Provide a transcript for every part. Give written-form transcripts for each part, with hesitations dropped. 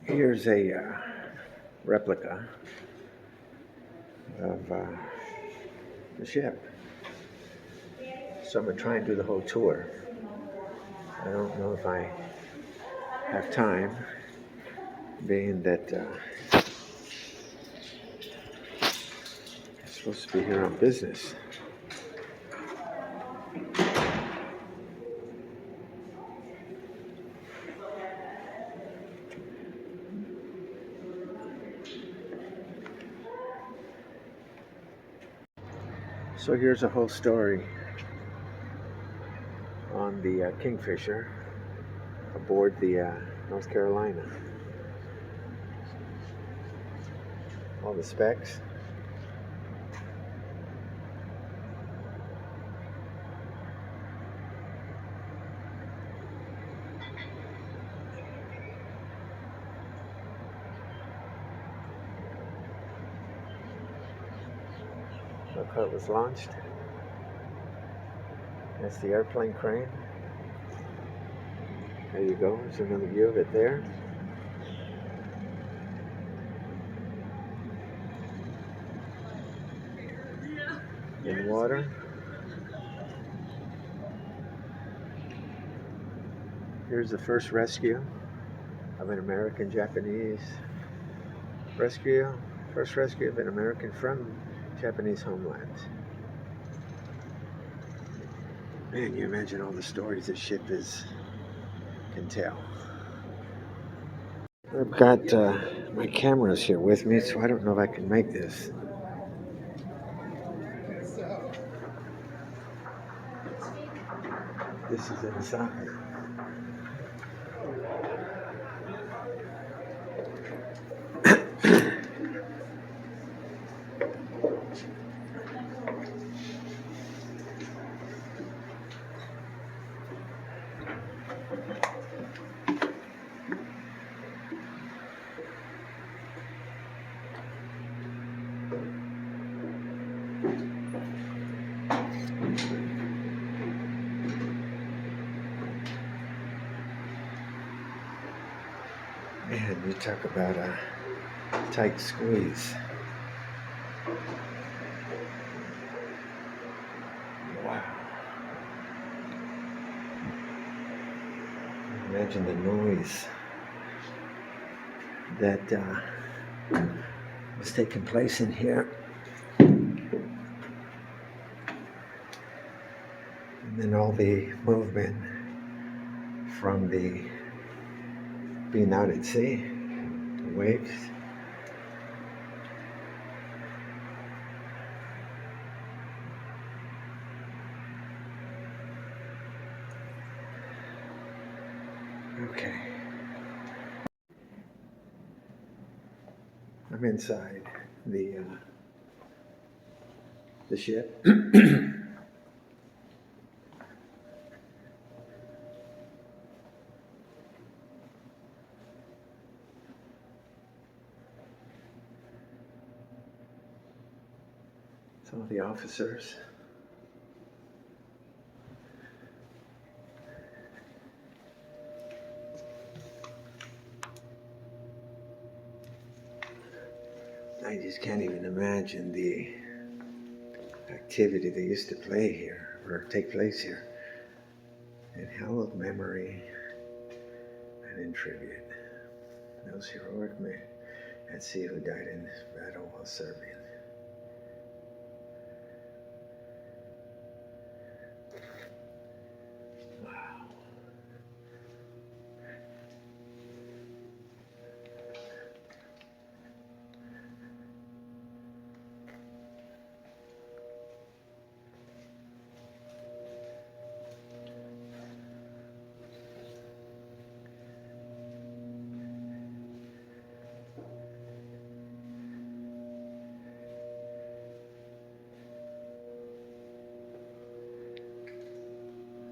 Here's a replica of the ship. So I'm going to try and do the whole tour. I don't know if I have time, being that I'm supposed to be here on business. So here's a whole story on the Kingfisher aboard the North Carolina. All the specs. Look how it was launched. That's the airplane crane. There you go. There's another view of it there. In water. Here's the first rescue of an American Japanese rescue. First rescue of an American from Japanese homeland. Man, you imagine all the stories this ship can tell. I've got my cameras here with me, so I don't know if I can make this. This is inside. Man, you talk about a tight squeeze. Wow. Imagine the noise that was taking place in here. And then all the movement from the being out at sea, the waves. Okay. I'm inside the ship. Some of the officers. I just can't even imagine the activity that used to play here, or take place here. In hallowed memory and in tribute. Those heroic men at sea who died in this battle while serving. Wow.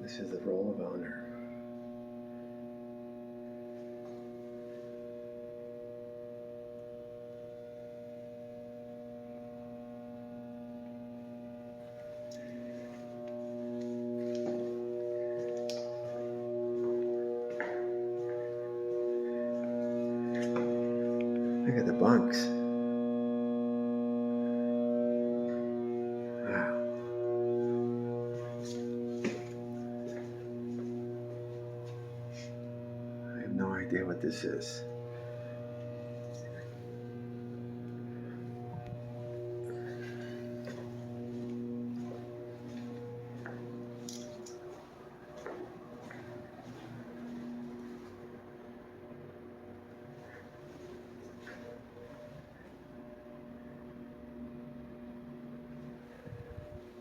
This is the roll of honor. Look at the bunks. Wow. I have no idea what this is.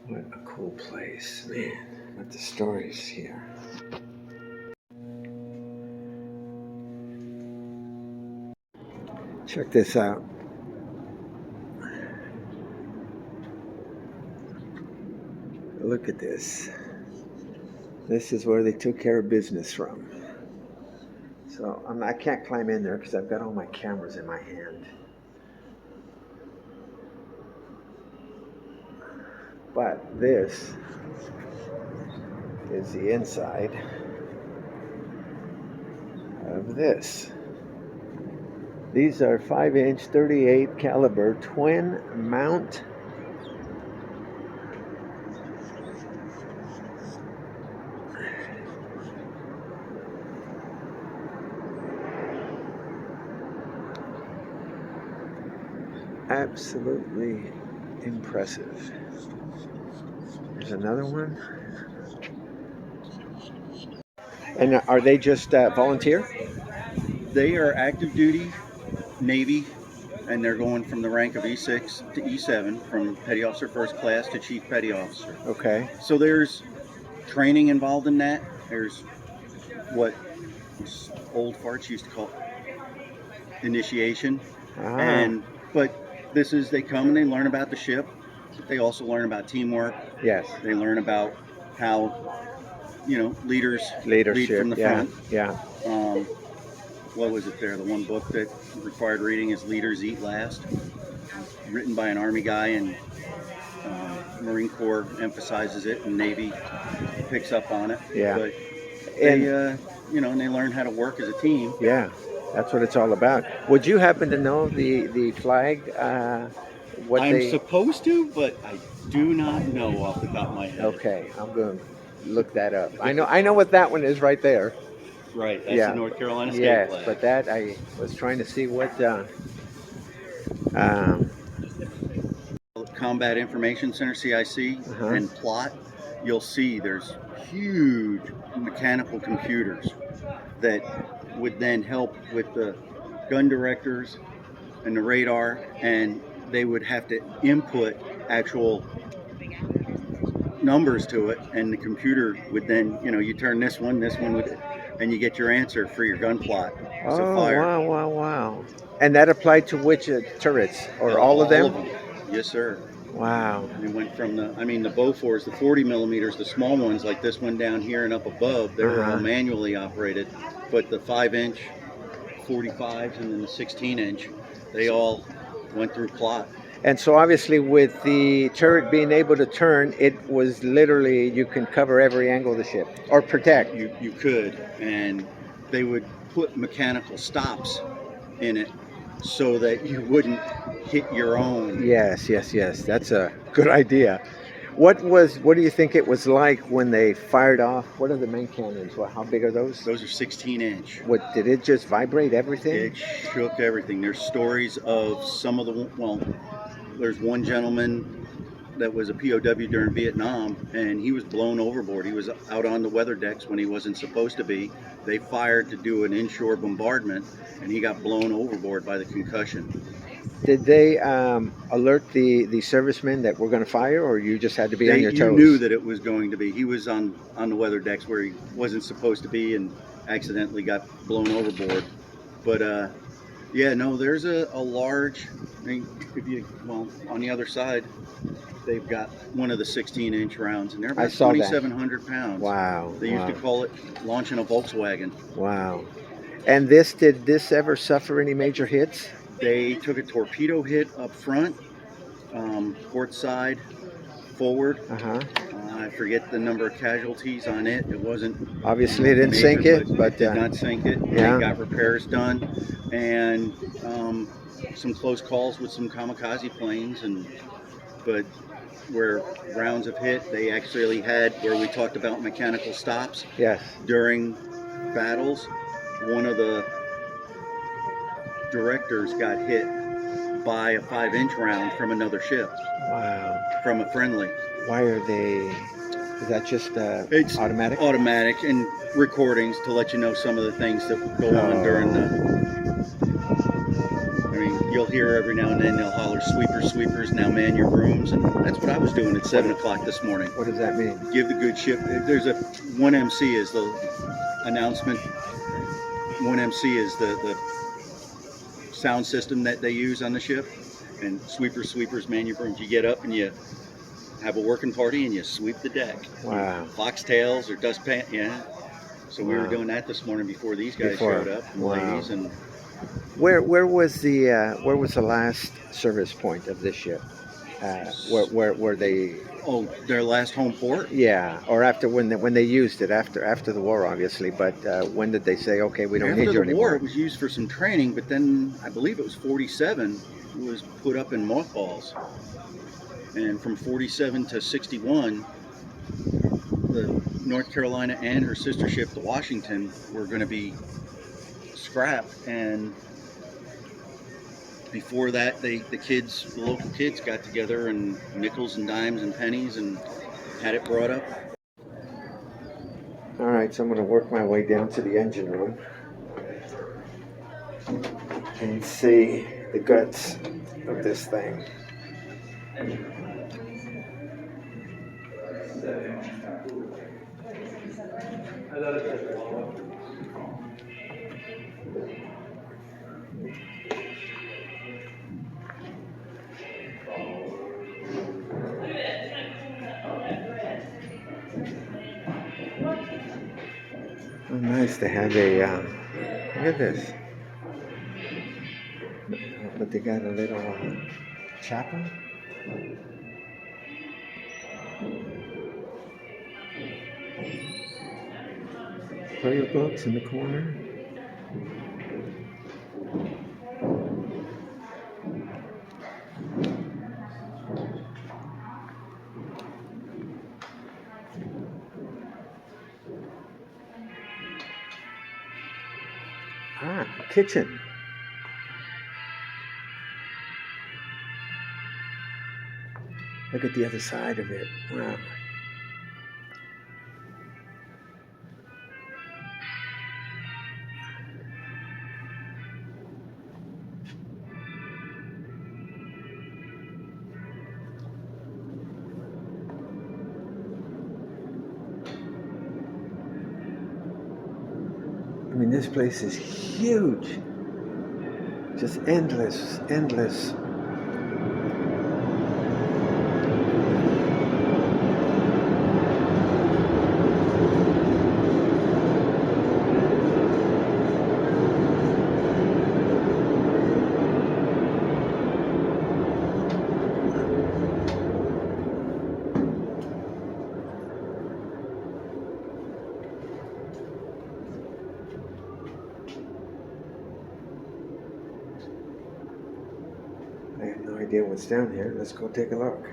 What a cool place, man. What the stories here. Check this out. Look at this. This is where they took care of business from. So I can't climb in there because I've got all my cameras in my hand. But this is the inside of this. These are 5-inch 38 caliber twin mount absolutely impressive. There's another one. And are they just volunteer? They are active duty Navy, and they're going from the rank of E6 to E7, from Petty Officer First Class to Chief Petty Officer. Okay. So there's training involved in that. There's what old farts used to call initiation. But this is, they come and they learn about the ship. They also learn about teamwork. Yes. They learn about how, leaders lead from the front. Yeah. What was it there? The one book that required reading is Leaders Eat Last, written by an Army guy, and Marine Corps emphasizes it, and Navy picks up on it. Yeah. But they, and they learn how to work as a team. Yeah, that's what it's all about. Would you happen to know the flag? I'm supposed to, but I do not know off the top of my head. Okay, I'm going to look that up. I know what that one is right there. Right, that's the North Carolina State flag. Yes, but that I was trying to see what. Combat Information Center, CIC, and plot, you'll see there's huge mechanical computers that would then help with the gun directors and the radar, and they would have to input actual numbers to it, and the computer would then, you turn this one would, and you get your answer for your gun plot. Oh, so fire. Wow. And that applied to which turrets? Or all of them? All of them. Yes, sir. Wow. They went from the Bofors, the 40 millimeters, the small ones like this one down here and up above, they were all manually operated. But the 5-inch, 45s, and then the 16-inch, they all went through plot. And so obviously with the turret being able to turn, it was literally, you can cover every angle of the ship, or protect. You could, and they would put mechanical stops in it so that you wouldn't hit your own. Yes. That's a good idea. What do you think it was like when they fired off? What are the main cannons? How big are those? Those are 16-inch. What, did it just vibrate everything? It shook everything. there's stories of some of the, there's one gentleman that was a POW during Vietnam, and he was blown overboard. He was out on the weather decks when he wasn't supposed to be. They fired to do an inshore bombardment, and he got blown overboard by the concussion. Did they alert the servicemen that we're going to fire, or you just had to be on your toes? You knew that it was going to be. He was on the weather decks where he wasn't supposed to be and accidentally got blown overboard. But there's a large, on the other side, they've got one of the 16-inch rounds, and they're about 2,700 pounds. Wow. They used to call it launching a Volkswagen. Wow. And did this ever suffer any major hits? They took a torpedo hit up front, port side, forward. I forget the number of casualties on it. It wasn't... Obviously it didn't sink it, but... It did not sink it. Yeah. They got repairs done. And some close calls with some kamikaze planes, but where rounds have hit, they actually had where we talked about mechanical stops. Yes. During battles, one of the directors got hit by a 5-inch round from another ship. Wow. From a friendly. Why are they? Is that just it's automatic? Automatic and recordings to let you know some of the things that go on during the. I mean, you'll hear every now and then they'll holler, "Sweepers, sweepers, now man your rooms," and that's what I was doing at 7 o'clock this morning. What does that mean? Give the good ship. There's a 1MC is the announcement. 1MC is the sound system that they use on the ship, and sweepers, sweepers, man your brooms. You get up and you have a working party and you sweep the deck. Wow. Foxtails or dustpan, yeah. So we were doing that this morning before these guys showed up, ladies, and. Where was the last service point of this ship? Where they? Oh, their last home port. Yeah, or after when they used it after the war, obviously. But when did they say, okay, we don't need you anymore? After the war, it was used for some training, but then I believe it was 47 was put up in mothballs, and from 47 to 61, the North Carolina and her sister ship, the Washington, were going to be scrapped. And before that, the local kids got together and nickels and dimes and pennies and had it brought up. All right, so I'm going to work my way down to the engine room and see the guts of this thing. Oh, nice to have a, look at this. But they got a little chapel. Prayer books in the corner. Ah, kitchen. Look at the other side of it. Wow. I mean, this place is huge. Just endless, endless. I have no idea what's down here. Let's go take a look.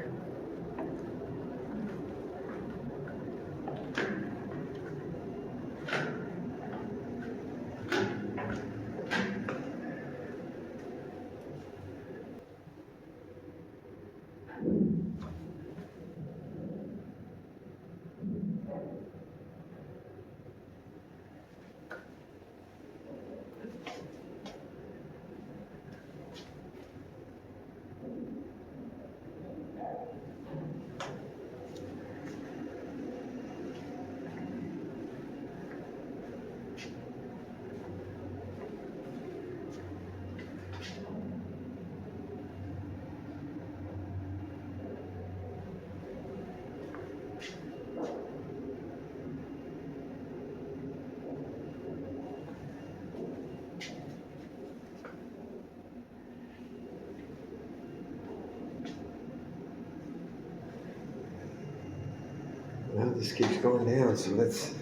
Well, this keeps going down, so let's...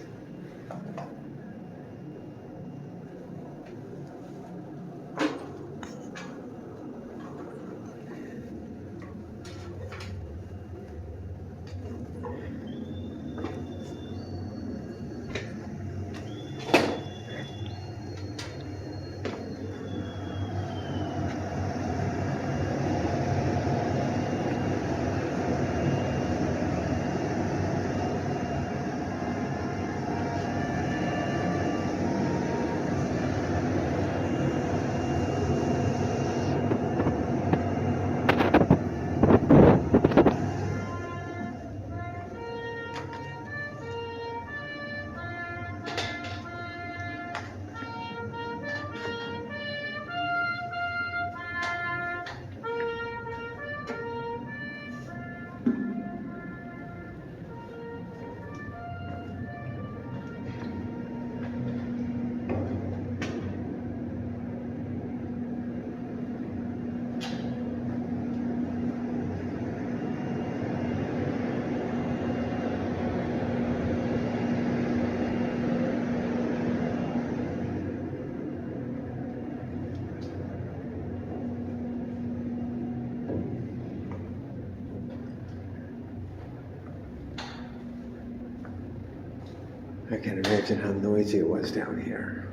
can imagine how noisy it was down here.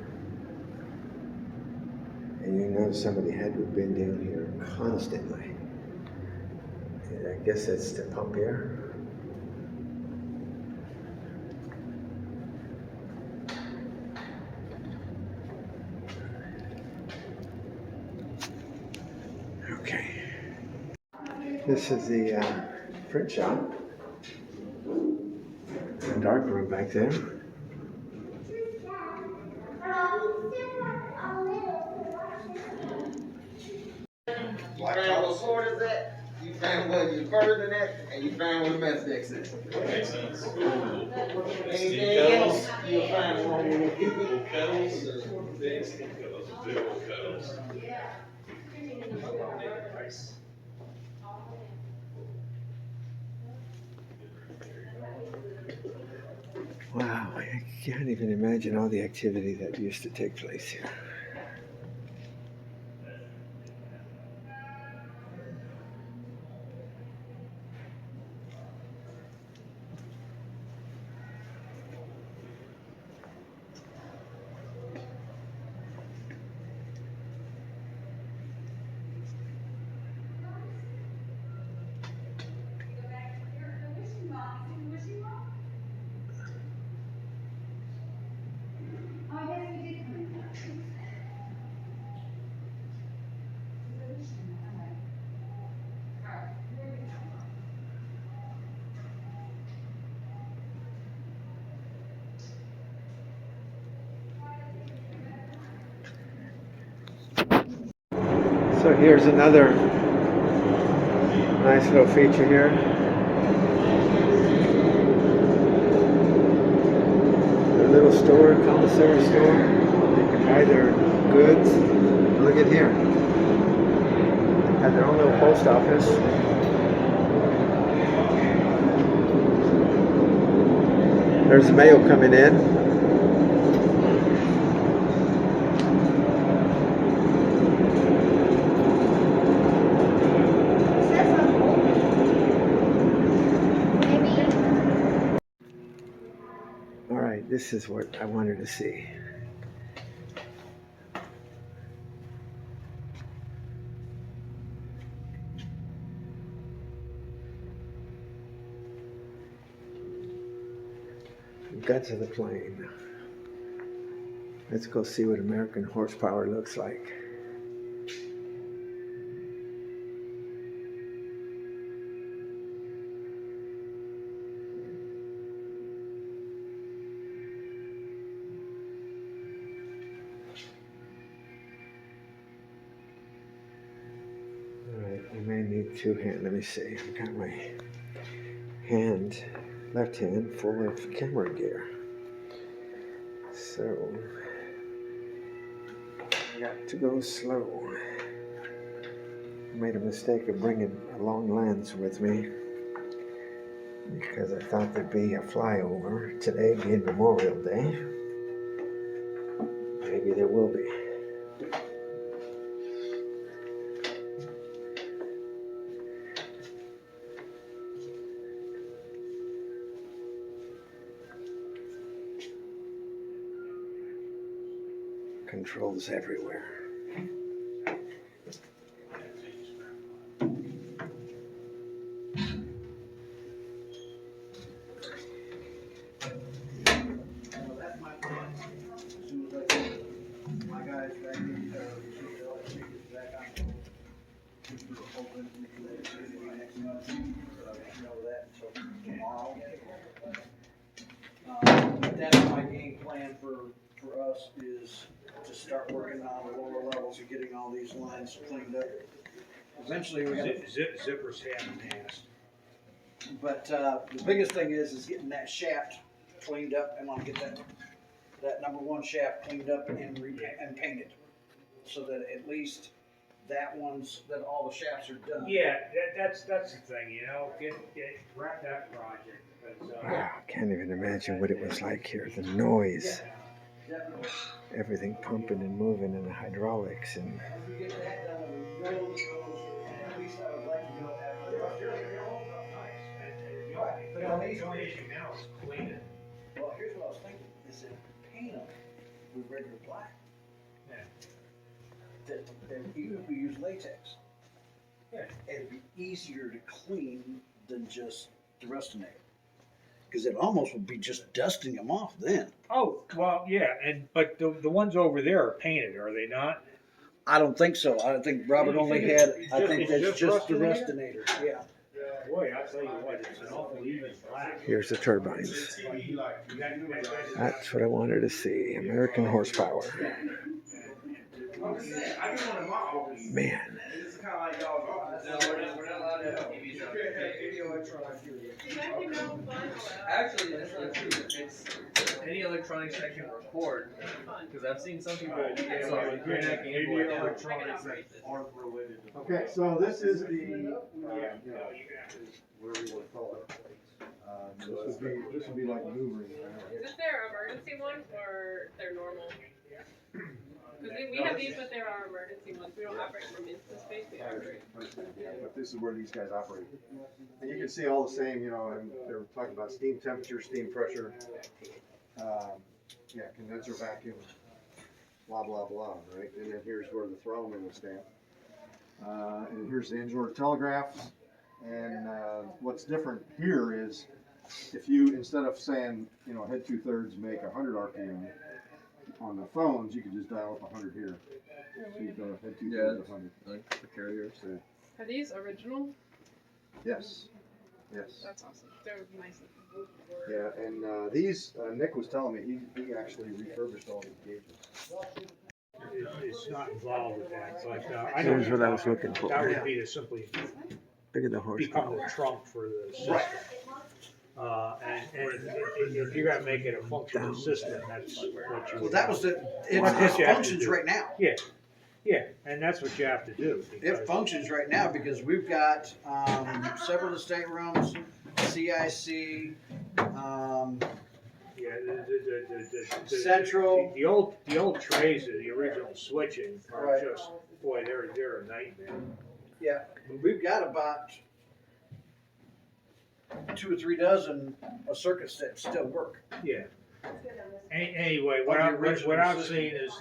And you know somebody had to have been down here constantly. And I guess that's to pump air. Okay. This is the print shop. A dark room back there. You found what sword is that? You found what your further than that, and you found what the mess deck's at. Makes sense. Anything else, you'll find wrong with it. Little petals or big steam petals? Big old petals. Nice. Wow, I can't even imagine all the activity that used to take place here. So here's another nice little feature here. A little store, commissary store. They can buy their goods. Look at here. Have their own little post office. There's the mail coming in. This is what I wanted to see. Guts of the plane. Let's go see what American horsepower looks like. I may need two hands. Let me see. I've got my left hand full of camera gear. So I got to go slow. I made a mistake of bringing a long lens with me because I thought there'd be a flyover today being Memorial Day. Maybe there will be. Controls everywhere. That's my game plan for us is to start working on the lower levels and getting all these lines cleaned up. Eventually we got Zippers hand in mast. but the biggest thing is getting that shaft cleaned up. I want to get that number one shaft cleaned up and painted, so that at least that all the shafts are done. Yeah, that's the thing, you know, get wrap that project. Because, Wow, I can't even imagine what it was like here. The noise, Definitely. everything pumping and moving, and the hydraulics, and If we get that done, we really at least I would like to go after. The only issue now is cleaning. Well, here's what I was thinking. is if we paint them with regular black, Yeah. that even if we use latex, Yeah. it'd be easier to clean than just the rustinator. Because it almost would be just dusting them off then. Oh, well, yeah, but the ones over there are painted, are they not? I don't think so. I think Robert You only think had, it's I think it's that's just the rustinator? rustinator, yeah. Boy, I'll tell you what, it's an awful even black. Here's the turbines. That's what I wanted to see. American horsepower. Man. Actually, that's not true. It's any electronics that can record. Because I've seen some people electronics that aren't related. Okay, so this is the, whatever you want to call it. This would be like maneuvering. Is this their emergency one or their normal? Because we have these, but they're our emergency ones. We don't operate from into space. We operate. But this is where these guys operate. And you can see all the same, and they're talking about steam temperature, steam pressure, condenser vacuum, blah, blah, blah, right? And then here's where the throttleman will stand. And here's the engine order telegraphs. And what's different here is if you, instead of saying, head 2/3 make 100 RPM, on the phones, you can just dial up 100 here. So you go head 2/3 100. Like the carriers. So, Are these original? yes. That's awesome. They're nice. Yeah, and these, Nick was telling me, he actually refurbished all these gauges. It's not involved with that, but I Here's don't. what I was looking for. That would be to simply Look at the become horsepower. the trunk for the system. And if you're gonna make it a functional system, that's what you. Well, that was What it you have to functions do. right now. Yeah, and that's what you have to do. It because- functions right now because we've got several of the staterooms, CIC, Yeah, Central. The old trays, the original switching are Right. just, boy, they're a nightmare. yeah, we've got about 2 or 3 dozen circuits that still work. Yeah. Anyway, Of the what original I've system. seen is,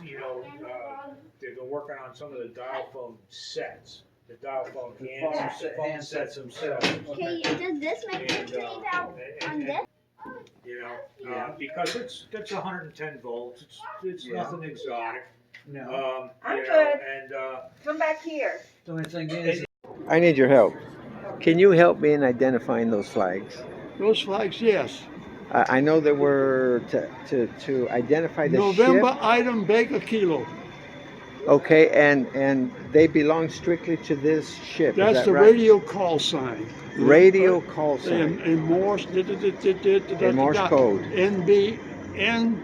they've been working on some of the dial phone sets, the dial phone Handsets themselves. Okay, does this make And, sense about on this? because it's 110 volts, it's Yeah. nothing exotic. No. I'm You know, good. And, Come back here. The only thing is, I need your help. Can you help me in identifying those flags? Those flags, yes. I know there were to identify the November ship. item Baker Kilo. Okay, and they belong strictly to this ship. Is That's that the right? radio call sign. Radio call sign. In Morse. In Morse code. N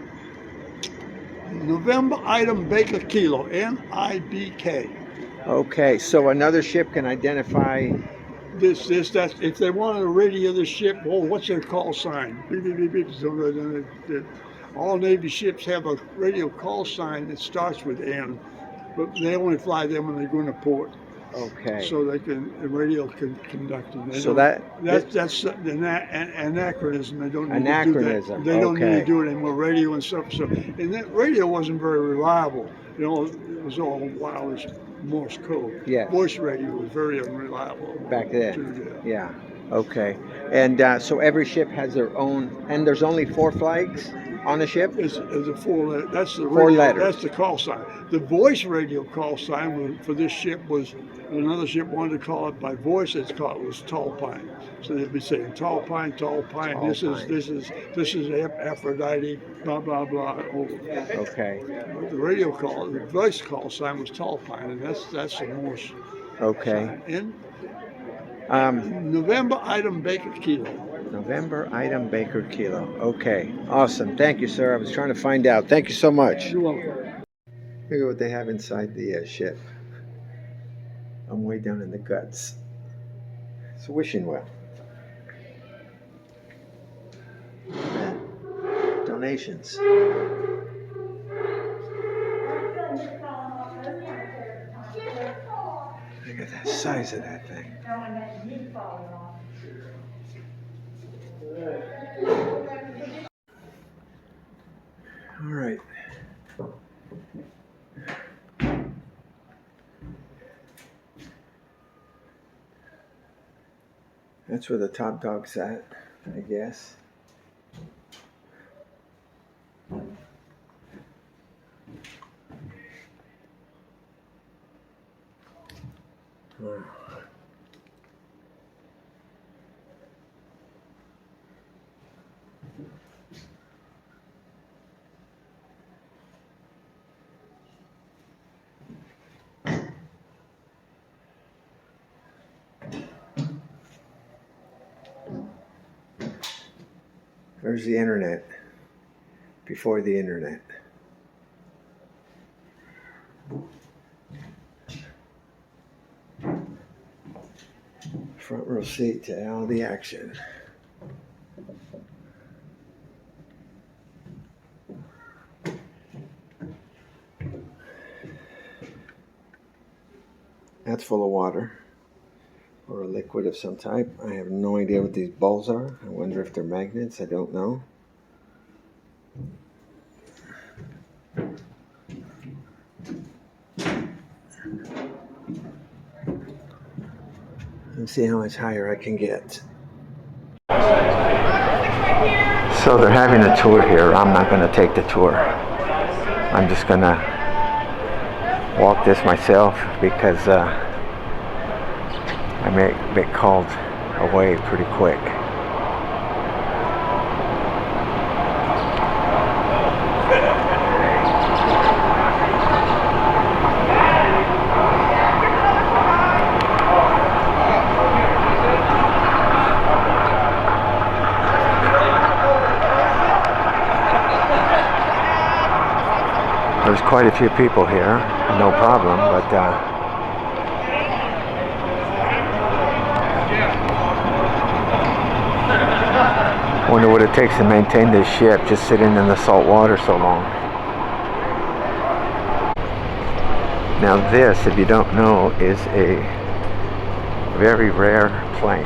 November item Baker Kilo. NIBK. Okay, so another ship can identify. This, that's, if they wanted to radio the ship, what's their call sign? Beep, beep, beep, beep. So all Navy ships have a radio call sign that starts with N, but they only fly them when they go into port. Okay. So the radio can conduct them. So That's an anachronism. They don't need to do Anachronism, that. They don't need okay. to do it anymore. Radio and stuff. So, and that radio wasn't very reliable. It was all wireless Morse code. Yes. Voice radio was very unreliable Back then. too, Yeah. Okay. And so every ship has their own, and there's only 4 flags on the ship? It's a 4 letter. That's the 4 radio, letters. That's the call sign. The voice radio call sign for this ship was, another ship wanted to call it by voice. It was Tall Pine. So they'd be saying Tall Pine, Tall Pine. Tall Pine. This is Aphrodite. Blah blah blah. Over. Okay. The radio call, the voice call sign was Tall Pine, and that's the Morse. Okay. In Um, November item Baker Kilo. November item Baker Kilo. Okay. Awesome. Thank you, sir. I was trying to find out. Thank you so much. You're welcome. Look at what they have inside the ship. I'm way down in the guts. It's wishing well. Donations. Look at the size of that thing. That's where the top dog's at, I guess. There's the internet. Before the internet. Front row seat to all the action. That's full of water or a liquid of some type. I have no idea what these balls are. I wonder if they're magnets. I don't know. Let's see how much higher I can get. So they're having a tour here. I'm not going to take the tour. I'm just going to walk this myself because I may get called away pretty quick. There's quite a few people here, no problem, but wonder what it takes to maintain this ship just sitting in the salt water so long. Now this, if you don't know, is a very rare plane.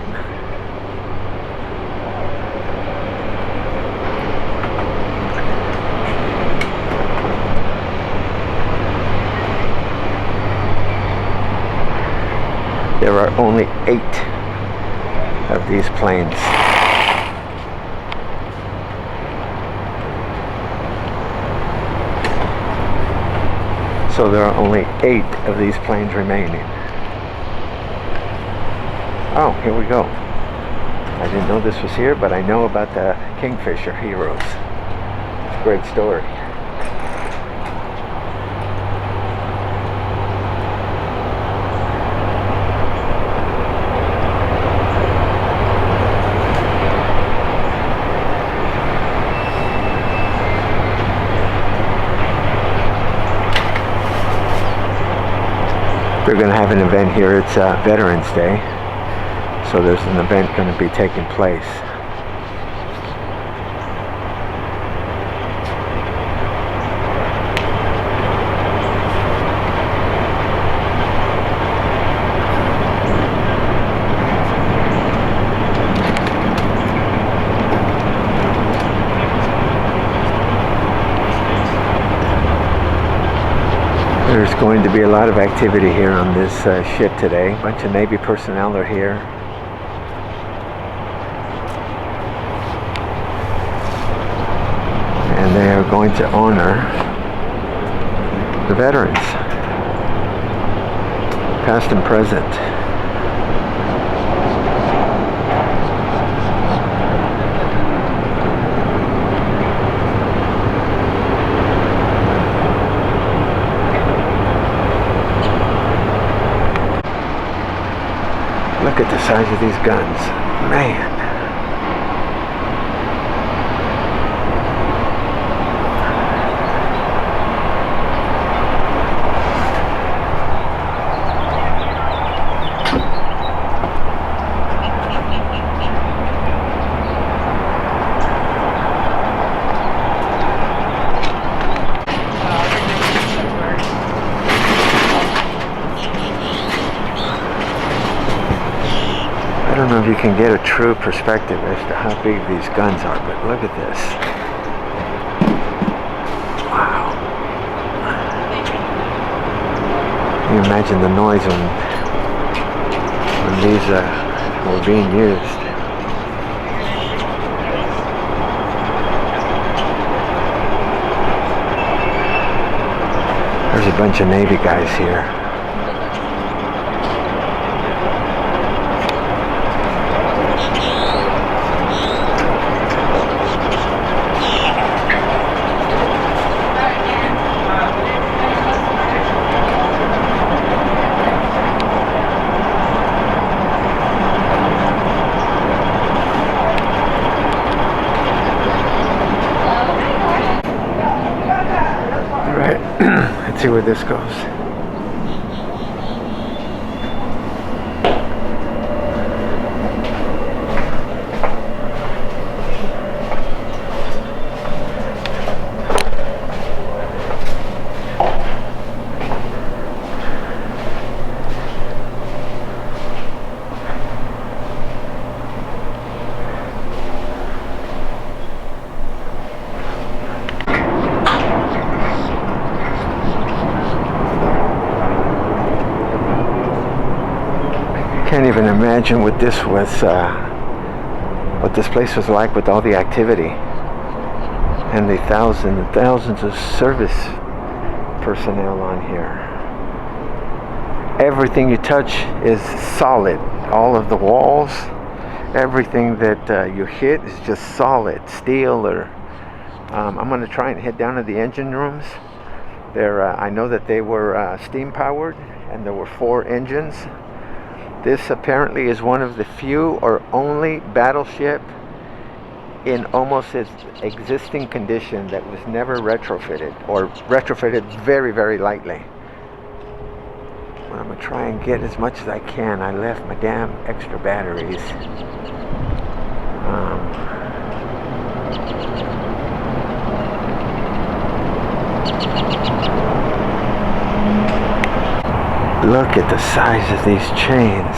There are only 8 of these planes. So there are only 8 of these planes remaining. Oh, here we go. I didn't know this was here, but I know about the Kingfisher Heroes. It's a great story. They're going to have an event here. It's Veterans Day, so there's an event going to be taking place. There's going to be a lot of activity here on this ship today. A bunch of Navy personnel are here. And they are going to honor the veterans, past and present. Look at the size of these guns. Man. I don't know if you can get a true perspective as to how big these guns are, but look at this. Wow. Can you imagine the noise when these were being used? There's a bunch of Navy guys here. Let's see where this goes. Can't even imagine what this was, what this place was like with all the activity and the thousands and thousands of service personnel on here. Everything you touch is solid. All of the walls, everything that you hit is just solid steel. Or I'm going to try and head down to the engine rooms. I know that they were steam powered, and there were 4 engines. This apparently is one of the few or only battleship in almost its existing condition that was never retrofitted, or retrofitted very, very lightly. Well, I'm going to try and get as much as I can. I left my damn extra batteries. Look at the size of these chains.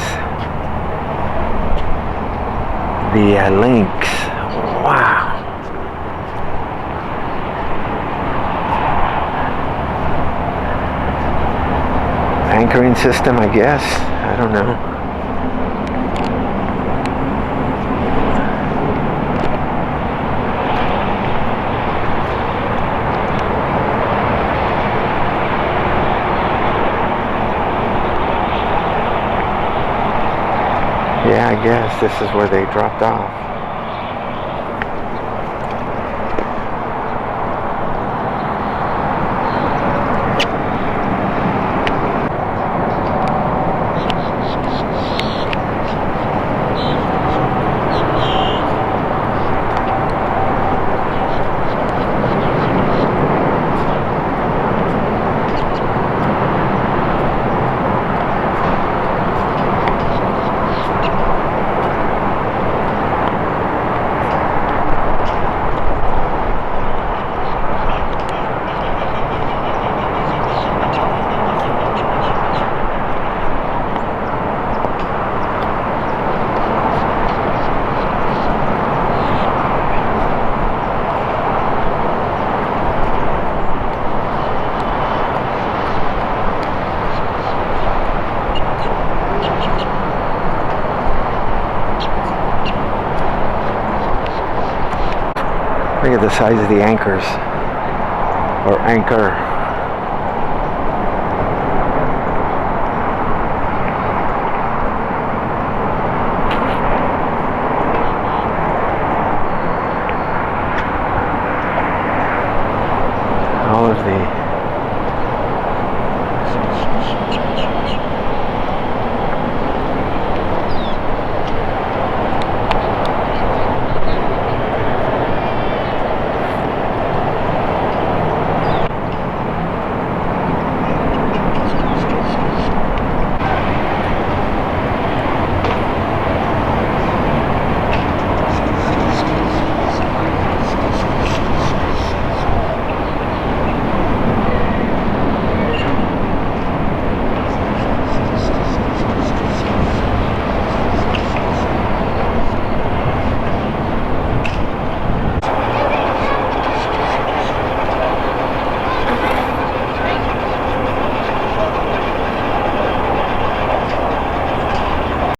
The links. Wow. Anchoring system, I guess. I don't know. Yeah, I guess this is where they dropped off. Look at the size of the anchors, or anchor.